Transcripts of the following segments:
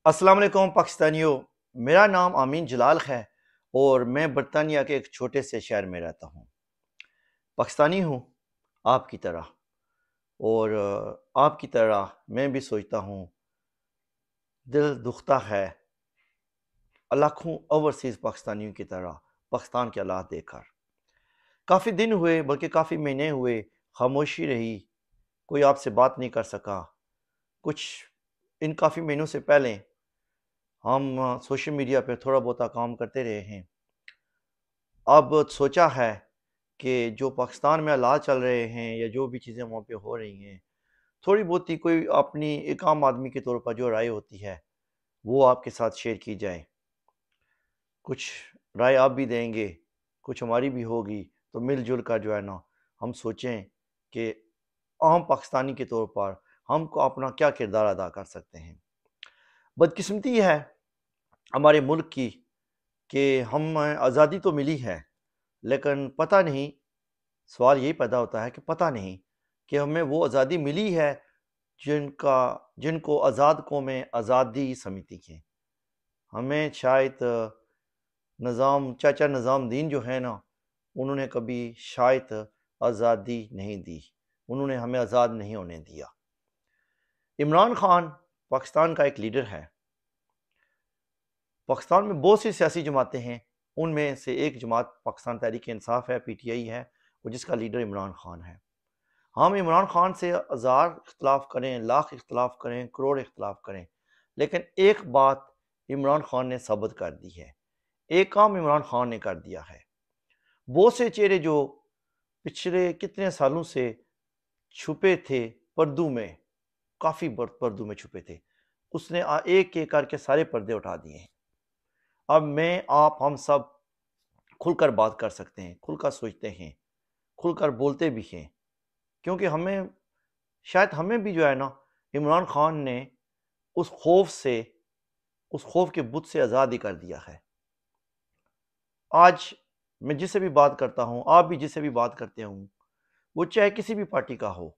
السلام علیکم پاکستانیوں، میرا نام آمین جلال ہے اور میں برطانیہ کے ایک چھوٹے سے شہر میں رہتا ہوں۔ پاکستانی ہوں آپ کی طرح، اور آپ کی طرح میں بھی سوچتا ہوں، دل دکھتا ہے لاکھوں اوورسیز پاکستانیوں کی طرح پاکستان کے حالات دیکھ کر۔ کافی دن ہوئے، بلکہ کافی مہینے ہوئے، خاموشی رہی، کوئی آپ سے بات نہیں کر سکا۔ ان کافی مہینوں سے پہلے ہم سوشل میڈیا پہ تھوڑا بہت کام کرتے رہے ہیں۔ اب سوچا ہے کہ جو پاکستان میں حالات چل رہے ہیں یا جو بھی چیزیں وہاں پہ ہو رہی ہیں، تھوڑی بہت ہی کوئی اپنی ایک عام آدمی کے طور پر جو رائے ہوتی ہے وہ آپ کے ساتھ شیئر کی جائے۔ کچھ رائے آپ بھی دیں گے، کچھ ہماری بھی ہوگی، تو مل جل کر جو ہے نا ہم سوچیں کہ عام پاکستانی کے طور پر ہم کو اپنا کیا کردار ادا کر سکتے ہیں۔ بدقسمتی ہے ہمارے ملک کی کہ ہم آزادی تو ملی ہے، لیکن پتہ نہیں، سوال یہی پیدا ہوتا ہے کہ پتہ نہیں کہ ہمیں وہ آزادی ملی ہے جن کو آزاد قومیں آزادی سمجھتی ہیں۔ ہمیں شاید چاچا نظام دین جو ہے نا، انہوں نے کبھی شاید آزادی نہیں دی، انہوں نے ہمیں آزاد نہیں ہونے دیا۔ عمران خان پاکستان کا ایک لیڈر ہے۔ پاکستان میں بہت سی سیاسی جماعتیں ہیں، ان میں سے ایک جماعت پاکستان تحریک انصاف ہے، پی ٹی آئی ہے، اور جس کا لیڈر عمران خان ہے۔ ہم عمران خان سے ہزار اختلاف کریں، لاکھ اختلاف کریں، کروڑ اختلاف کریں، لیکن ایک بات عمران خان نے ثابت کر دی ہے، ایک کام عمران خان نے کر دیا ہے۔ بہت سے چہرے جو پچھلے کتنے سالوں سے چھپے تھے پردوں میں، کافی پردوں میں چھپے تھے، اس نے ایک ایک کر کے سارے پردے اٹھا دیے ہیں۔ اب میں، آپ، ہم سب کھل کر بات کر سکتے ہیں، کھل کر سوچتے ہیں، کھل کر بولتے بھی ہیں، کیونکہ شاید ہمیں بھی جو ہے نا عمران خان نے اس خوف کے بت سے آزاد ہی کر دیا ہے۔ آج میں جس سے بھی بات کرتا ہوں، آپ بھی جس سے بھی بات کرتے ہوں، وہ چاہے کسی بھی پارٹی کا ہو،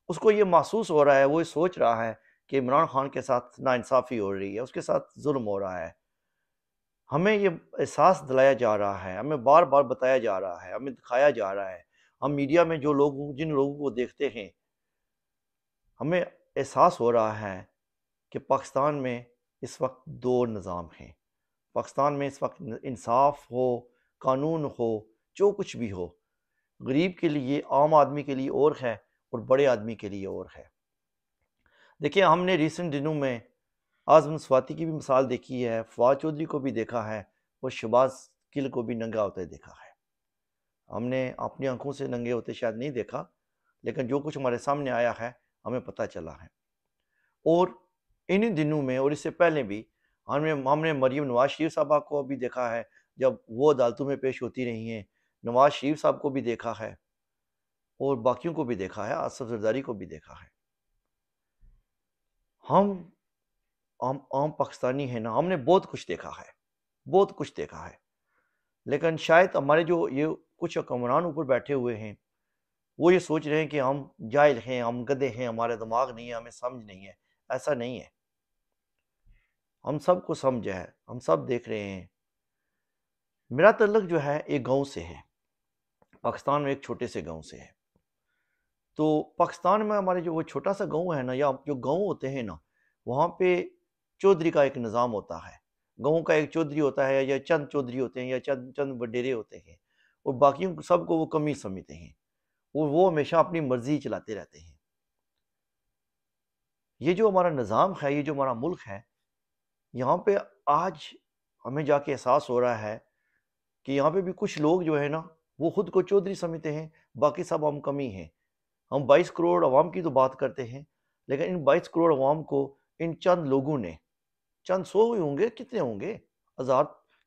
اس کو یہ محسوس ہو رہا ہے، وہ یہ سوچ رہا ہے کہ عمران خان کے ساتھ ناانصافی ہو رہی ہے، اس کے ساتھ ظلم ہو رہا ہے۔ ہمیں یہ احساس دلایا جا رہا ہے، ہمیں بار بار بتایا جا رہا ہے، ہمیں دکھایا جا رہا ہے۔ ہم میڈیا میں جن لوگوں کو دیکھتے ہیں، ہمیں احساس ہو رہا ہے کہ پاکستان میں اس وقت دو نظام ہیں۔ پاکستان میں اس وقت انصاف ہو، قانون ہو، جو کچھ بھی ہو، غریب کے لیے، عام آدمی کے لیے اور ہے، اور بڑے آدمی کے لیے اور ہے۔ دیکھیں، ہم نے ریسنٹ دنوں میں اعظم سواتی کی بھی مثال دیکھی ہے، فواد چودھری کو بھی دیکھا ہے، اور شہباز گل کو بھی ننگا ہوتے دیکھا ہے۔ ہم نے اپنی آنکھوں سے ننگے ہوتے شاید نہیں دیکھا، لیکن جو کچھ ہمارے سامنے آیا ہے ہمیں پتہ چلا ہے۔ اور انہی دنوں میں اور اس سے پہلے بھی ہم نے مریم نواز شریف صاحبہ کو بھی دیکھا ہے، جب وہ عدالتوں میں پیش ہوتی رہی ہیں، نواز شریف صاحب کو بھی دیکھا ہے، اور باقیوں کو بھی دیکھا ہے، آصف زرداری کو بھی دیکھا ہے۔ ہم عام پاکستانی ہیں نا، ہم نے بہت کچھ دیکھا ہے، بہت کچھ دیکھا ہے، لیکن شاید ہمارے جو یہ کچھ حکمران اوپر بیٹھے ہوئے ہیں، وہ یہ سوچ رہے ہیں کہ ہم جاہل ہیں، ہم گدھے ہیں، ہمارا دماغ نہیں ہے، ہمیں سمجھ نہیں ہے۔ ایسا نہیں ہے، ہم سب کو سمجھ ہے، ہم سب دیکھ رہے ہیں۔ میرا تعلق جو ہے ایک گاؤں سے ہے، پاکستان میں ایک چھوٹے سے گاؤں سے ہے۔ تو پاکستان میں ہمارے جو وہ چھوٹا سا گاؤں ہے نا، یا جو گاؤں ہوتے ہیں نا، وہاں پہ چودھری کا ایک نظام ہوتا ہے۔ گاؤں کا ایک چودھری ہوتا ہے، یا چند چودھری ہوتے ہیں، یا چند وڈیرے ہوتے ہیں، اور باقیوں سب کو وہ کمی سمجھتے ہیں، اور وہ ہمیشہ اپنی مرضی چلاتے رہتے ہیں۔ یہ جو ہمارا نظام ہے، یہ جو ہمارا ملک ہے، یہاں پہ آج ہمیں جا کے احساس ہو رہا ہے کہ یہاں پہ بھی کچھ لوگ جو ہے نا، وہ خود کو چودھری سمجھتے ہیں، باقی سب ہم کمی ہیں۔ ہم 22 کروڑ عوام کی تو بات کرتے ہیں، لیکن ان 22 کروڑ عوام کو ان چند لوگوں نے، چند سو ہی ہوں گے، کتنے ہوں گے،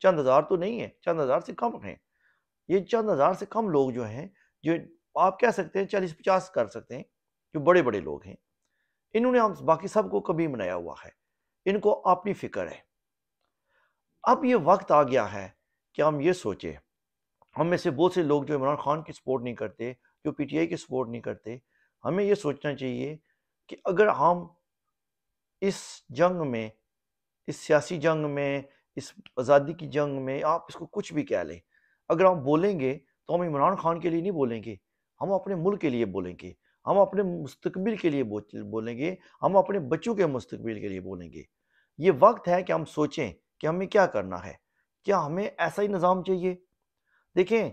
چند ہزار تو نہیں ہے، چند ہزار سے کم ہیں۔ یہ چند ہزار سے کم لوگ جو ہیں، جو آپ کہہ سکتے ہیں 40-50 کر سکتے ہیں، جو بڑے بڑے لوگ ہیں، انہوں نے ہم باقی سب کو کبھی بنایا ہوا ہے۔ ان کو اپنی فکر ہے۔ اب یہ وقت آ گیا ہے کہ ہم یہ سوچیں، ہم میں سے بہت سے لوگ جو عمران خان کی سپورٹ نہیں کرتے، جو پی ٹی آئی کی سپورٹ نہیں کرتے، ہمیں یہ سوچنا چاہیے کہ اگر ہم اس جنگ میں اس سیاسی جنگ میں، اس آزادی کی جنگ میں آپ اس کو کچھ بھی کہہ لیں، اگر ہم بولیں گے تو ہم عمران خان کے لیے نہیں بولیں گے، ہم اپنے ملک کے لیے بولیں گے، ہم اپنے مستقبل کے لیے بولیں گے، ہم اپنے بچوں کے مستقبل کے لیے بولیں گے۔ یہ وقت ہے کہ ہم سوچیں کہ ہمیں کیا کرنا ہے، کیا ہمیں ایسا ہی نظام چاہیے؟ دیکھیں،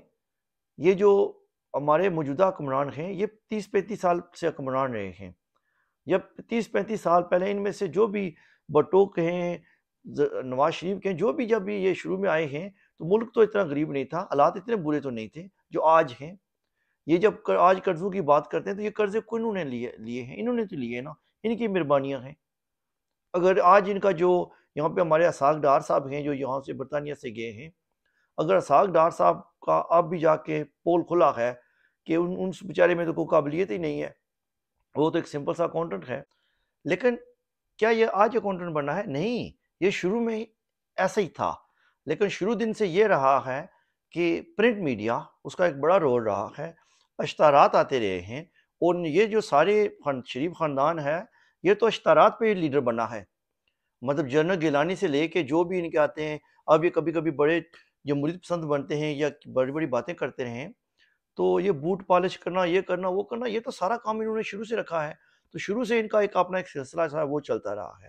یہ جو ہمارے موجودہ حکمران ہیں یہ 30-35 سال سے حکمران رہے ہیں، یا 30-35 سال پہلے ان میں سے جو بھی بھٹو کہیں، نواز شریف کہیں، جو بھی جب بھی یہ شروع میں آئے ہیں تو ملک تو اتنا غریب نہیں تھا، حالات اتنے برے تو نہیں تھے جو آج ہیں۔ یہ جب آج قرضوں کی بات کرتے ہیں تو یہ قرضے کنہوں نے لیے ہیں؟ انہوں نے تو لیے نا، ان کی مہربانیاں ہیں۔ اگر آج ان کا جو یہاں پہ ہمارے اسحاق ڈار صاحب ہیں جو یہاں سے برطانیہ سے گئے ہیں، اگر اسحاق ڈار صاحب کا اب بھی جا کے پول کھلا ہے کہ ان بیچارے میں تو کوئی قابلیت ہی نہیں ہے، وہ تو ایک سمپل سا اکاؤنٹنٹ ہے، لیکن کیا یہ آج اکاؤنٹنٹ بنا ہے؟ نہیں، یہ شروع میں ایسا ہی تھا، لیکن شروع دن سے یہ رہا ہے کہ پرنٹ میڈیا اس کا ایک بڑا رول رہا ہے، اشتہارات آتے رہے ہیں، اور یہ جو سارے شریف خاندان ہے یہ تو اشتہارات پہ لیڈر بنا ہے، مطلب جنرل گیلانی سے لے کے جو بھی ان کے آتے ہیں، اب یہ کبھی کبھی بڑے جمہوریت پسند بنتے ہیں یا بڑی بڑی باتیں کرتے رہے ہیں، تو یہ بوٹ پالش کرنا، یہ کرنا، وہ کرنا، یہ تو سارا کام انہوں نے شروع سے رکھا ہے، تو شروع سے ان کا ایک اپنا ایک سلسلہ ہے وہ چلتا رہا ہے۔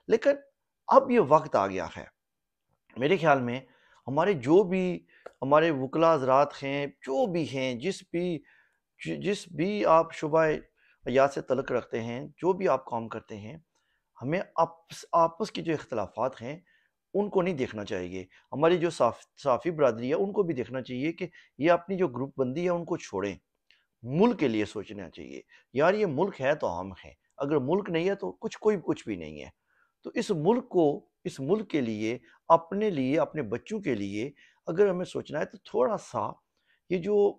لیکن اب یہ وقت آ گیا ہے، میرے خیال میں ہمارے جو بھی ہمارے وکلا حضرات ہیں، جو بھی ہیں، جس بھی آپ شعبہ حیات سے تعلق رکھتے ہیں، جو بھی آپ کام کرتے ہیں، ہمیں آپس کی جو اختلافات ہیں ان کو نہیں دیکھنا چاہیے۔ ہماری جو صحافی برادری ہے ان کو بھی دیکھنا چاہیے کہ یہ اپنی جو گروپ بندی ہے ان کو چھوڑیں، ملک کے لیے سوچنا چاہیے۔ یار یہ ملک ہے تو ہم ہیں، اگر ملک نہیں ہے تو کوئی کچھ بھی نہیں ہے۔ تو اس ملک کے لیے، اپنے بچوں کے لیے اگر ہمیں سوچنا ہے تو تھوڑا سا یہ جو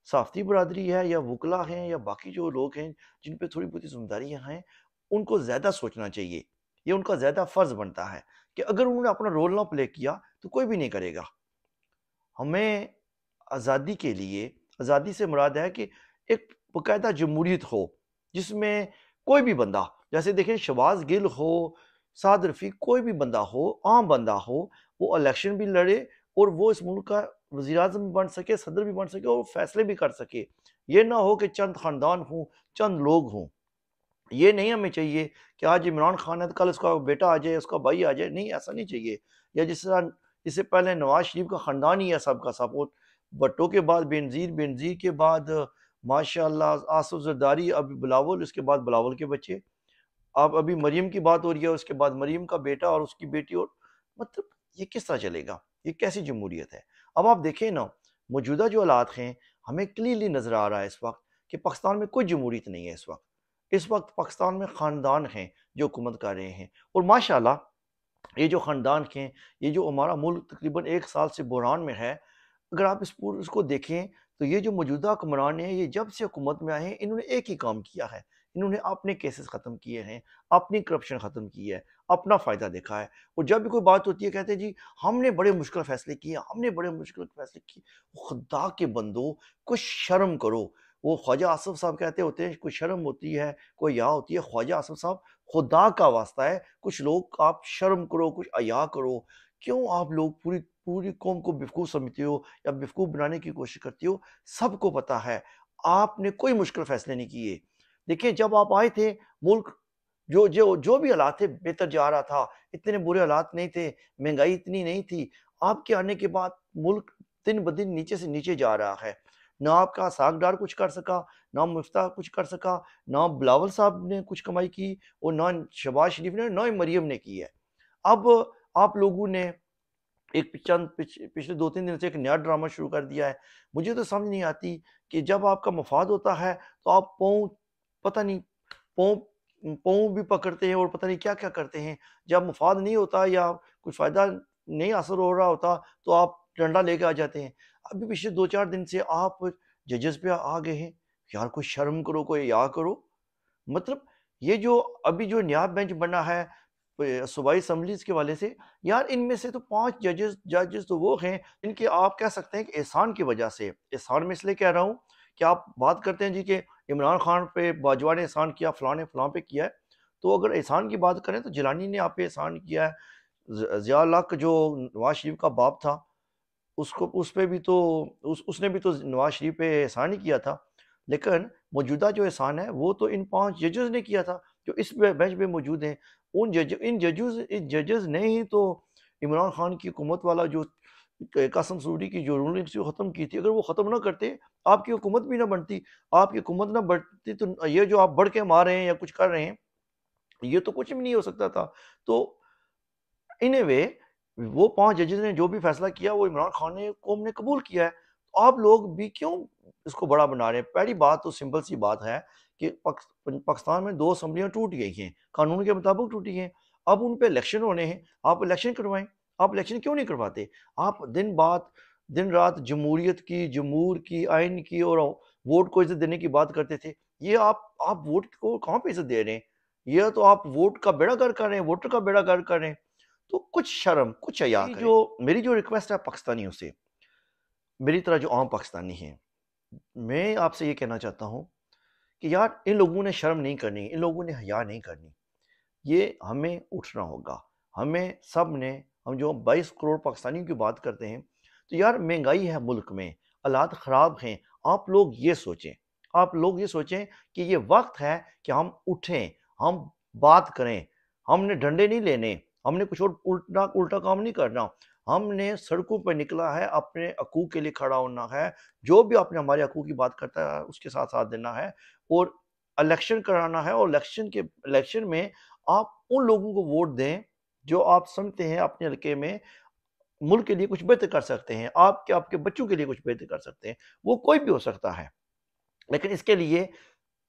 صحافتی برادری ہے یا وکلا ہیں یا باقی جو لوگ ہیں جن پہ تھوڑی بہت ذمہ داریاں ہیں، ان کو زیادہ سوچنا چاہیے۔ یہ ان کا زیادہ فرض بنتا ہے کہ اگر انہوں نے اپنا رول نہ پلے کیا تو کوئی بھی نہیں کرے گا۔ ہمیں آزادی کے لیے، آزادی سے مراد ہے کہ ایک باقاعدہ جمہوریت ہو جس میں کوئی بھی بندہ، جیسے دیکھیں شہباز گل ہو، سعد رفیق، کوئی بھی بندہ ہو، عام بندہ ہو، وہ الیکشن بھی لڑے اور وہ اس ملک کا وزیر اعظم بھی بن سکے، صدر بھی بن سکے اور فیصلے بھی کر سکے۔ یہ نہ ہو کہ چند خاندان ہوں، چند لوگ ہوں۔ یہ نہیں ہمیں چاہیے کہ آج عمران خان ہے تو کل اس کا بیٹا آ جائے، اس کا بھائی آ جائے، نہیں، ایسا نہیں چاہیے۔ یا جس سے پہلے نواز شریف کا خاندان ہی ہے سب کا سب، بھٹو کے بعد بینظیر کے بعد ماشاءاللہ آصف زرداری، اب بلاول، اس کے بعد بلاول کے بچے، اب ابھی مریم کی بات ہو رہی ہے، اس کے بعد مریم کا بیٹا اور اس کی بیٹی، اور مطلب یہ کس طرح چلے گا؟ یہ کیسی جمہوریت ہے؟ اب آپ دیکھیں نا، موجودہ جو حالات ہیں ہمیں کلیئرلی نظر آ رہا ہے اس وقت کہ پاکستان میں کوئی جمہوریت نہیں ہے۔ اس وقت پاکستان میں خاندان ہیں جو حکومت کر رہے ہیں، اور ماشاءاللہ یہ جو خاندان ہیں، یہ جو ہمارا ملک تقریباً 1 سال سے بحران میں ہے، اگر آپ اس کو دیکھیں تو یہ جو موجودہ حکمران ہیں، یہ جب سے حکومت میں آئے ہیں انہوں نے ایک ہی کام کیا ہے، انہوں نے اپنے کیسز ختم کیے ہیں، اپنی کرپشن ختم کی ہے، اپنا فائدہ دیکھا ہے، اور جب بھی کوئی بات ہوتی ہے کہتے ہیں جی ہم نے بڑے مشکل فیصلے کیے، خدا کے بندو، کچھ شرم کرو۔ وہ خواجہ آصف صاحب کہتے ہوتے ہیں کوئی شرم ہوتی ہے، کوئی حیا ہوتی ہے۔ خواجہ آصف صاحب، خدا کا واسطہ ہے کچھ لوگ آپ شرم کرو، کچھ حیا کرو۔ کیوں آپ لوگ پوری قوم کو بیوقوف سمجھتے ہو یا بیوقوف بنانے کی کوشش کرتے ہو؟ سب کو پتا ہے آپ نے کوئی مشکل فیصلے نہیں کیے۔ دیکھیں جب آپ آئے تھے، ملک جو بھی حالات تھے بہتر جا رہا تھا، اتنے برے حالات نہیں تھے، مہنگائی اتنی نہیں تھی۔ آپ کے آنے کے بعد ملک دن بدن نیچے سے نیچے جا رہا ہے۔ نہ آپ کا اسحاق ڈار کچھ کر سکا، نہ مفتاح کچھ کر سکا، نہ بلاول صاحب نے کچھ کمائی کی، اور نہ شہباز شریف نے، نہ مریم نے کی ہے۔ اب آپ لوگوں نے پچھلے 2-3 دن سے ایک نیا ڈرامہ شروع کر دیا ہے۔ مجھے تو سمجھ نہیں آتی کہ جب آپ کا مفاد ہوتا ہے تو آپ پاؤں بھی پکڑتے ہیں اور پتہ نہیں کیا کیا کرتے ہیں۔ جب مفاد نہیں ہوتا یا کوئی فائدہ نہیں حاصل ہو رہا ہوتا تو آپ ڈنڈا لے کے آ جاتے ہیں۔ ابھی پچھلے 2-4 دن سے آپ ججز پہ آ گئے ہیں۔ یار کوئی شرم کرو، کوئی حیا کرو۔ مطلب یہ جو ابھی جو نیا بینچ بنا ہے صوبائی اسمبلیز کے والے سے، یار ان میں سے تو 5 ججز تو وہ ہیں ان کے آپ کہہ سکتے ہیں کہ احسان کی وجہ سے، احسان میں اس لیے کہہ رہا ہوں کہ آپ بات کرتے ہیں جی کہ عمران خان پہ باجوہ نے احسان کیا، فلاں نے فلاں پہ کیا ہے، تو اگر احسان کی بات کریں تو جیلانی نے آپ پہ احسان کیا ہے، ضیاء الحق جو نواز شریف کا باپ تھا اس پہ بھی تو اس نے بھی تو نواز شریف پہ احسان ہی کیا تھا، لیکن موجودہ جو احسان ہے وہ تو ان 5 ججز نے کیا تھا جو اس بینچ پہ موجود ہیں۔ ان ججز نے ہی تو عمران خان کی حکومت والا جو قاسم سعودی کی جو رولنگ تھی وہ ختم کی تھی۔ اگر وہ ختم نہ کرتے آپ کی حکومت بھی نہ بنتی، آپ کی حکومت نہ بڑھتی تو یہ جو آپ بڑھ کے مار رہے ہیں یا کچھ کر رہے ہیں یہ تو کچھ بھی نہیں ہو سکتا تھا۔ تو ان اے وے وہ 5 ججز نے جو بھی فیصلہ کیا وہ عمران خان نے قوم نے قبول کیا ہے، تو آپ لوگ بھی کیوں اس کو بڑا بنا رہے ہیں؟ پہلی بات تو سمپل سی بات ہے کہ پاکستان میں 2 اسمبلیاں ٹوٹ گئی ہیں، قانون کے مطابق ٹوٹی ہیں، اب ان پہ الیکشن ہونے ہیں، آپ الیکشن کروائیں۔ آپ الیکشن کیوں نہیں کرواتے؟ آپ دن رات جمہوریت کی، جمہور کی، آئین کی اور ووٹ کو عزت دینے کی بات کرتے تھے، یہ آپ ووٹ کو کہاں پہ عزت دے رہے ہیں؟ یہ تو آپ ووٹ کا بیڑا گرک کر رہے ہیں، ووٹر کا بیڑا گرک کر رہے ہیں۔ تو کچھ شرم، کچھ حیا کریں۔ میری جو ریکویسٹ ہے پاکستانیوں سے، میری طرح جو عام پاکستانی ہیں، میں آپ سے یہ کہنا چاہتا ہوں کہ یار ان لوگوں نے شرم نہیں کرنی، ان لوگوں نے حیا نہیں کرنی، یہ ہمیں اٹھنا ہوگا۔ ہمیں سب نے، ہم جو 22 کروڑ پاکستانیوں کی بات کرتے ہیں، تو یار مہنگائی ہے ملک میں، حالات خراب ہیں، آپ لوگ یہ سوچیں کہ یہ وقت ہے کہ ہم اٹھیں، ہم بات کریں، ہم نے ڈنڈے نہیں لینے، ہم نے کچھ اور الٹا کام نہیں کرنا، ہم نے سڑکوں پہ نکلا ہے، اپنے حقوق کے لیے کھڑا ہونا ہے، جو بھی اپنے ہمارے حقوق کی بات کرتا ہے اس کے ساتھ ساتھ دینا ہے، اور الیکشن کرانا ہے، اور الیکشن میں آپ ان لوگوں کو ووٹ دیں جو آپ سمجھتے ہیں اپنے حلقے میں ملک کے لیے کچھ بہتر کر سکتے ہیں، آپ کے بچوں کے لیے کچھ بہتر کر سکتے ہیں، وہ کوئی بھی ہو سکتا ہے، لیکن اس کے لیے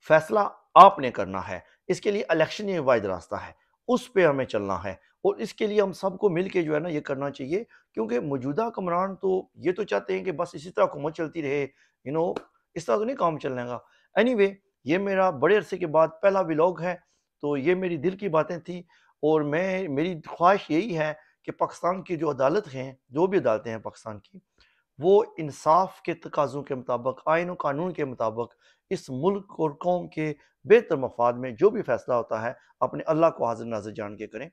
فیصلہ آپ نے کرنا ہے، اس کے لیے الیکشن ہی واحد راستہ ہے، اس پہ ہمیں چلنا ہے، اور اس کے لیے ہم سب کو مل کے جو ہے نا یہ کرنا چاہیے، کیونکہ موجودہ حکمران تو یہ تو چاہتے ہیں کہ بس اسی طرح حکومت چلتی رہے، اس طرح تو نہیں کام چلنے گا۔ اینی وے یہ میرا بڑے عرصے کے بعد پہلا ولاگ ہے، تو یہ میری دل کی باتیں تھیں، اور میری خواہش یہی ہے کہ پاکستان کی جو عدالت ہیں، جو بھی عدالتیں ہیں پاکستان کی، وہ انصاف کے تقاضوں کے مطابق، آئین و قانون کے مطابق اس ملک اور قوم کے بہتر مفاد میں جو بھی فیصلہ ہوتا ہے اپنے اللہ کو حاضر ناظر جان کے کریں،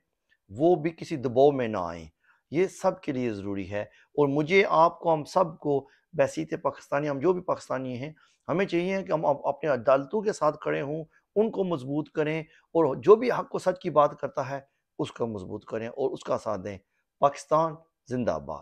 وہ بھی کسی دباؤ میں نہ آئیں۔ یہ سب کے لیے ضروری ہے، اور مجھے، آپ کو، ہم سب کو، بحیثیت پاکستانی، ہم جو بھی پاکستانی ہیں، ہمیں چاہیے کہ ہم اپنے عدالتوں کے ساتھ کھڑے ہوں، ان کو مضبوط کریں، اور جو بھی حق و سچ کی بات کرتا ہے اس کو مضبوط کریں اور اس کا ساتھ دیں۔ پاکستان زندہ باد۔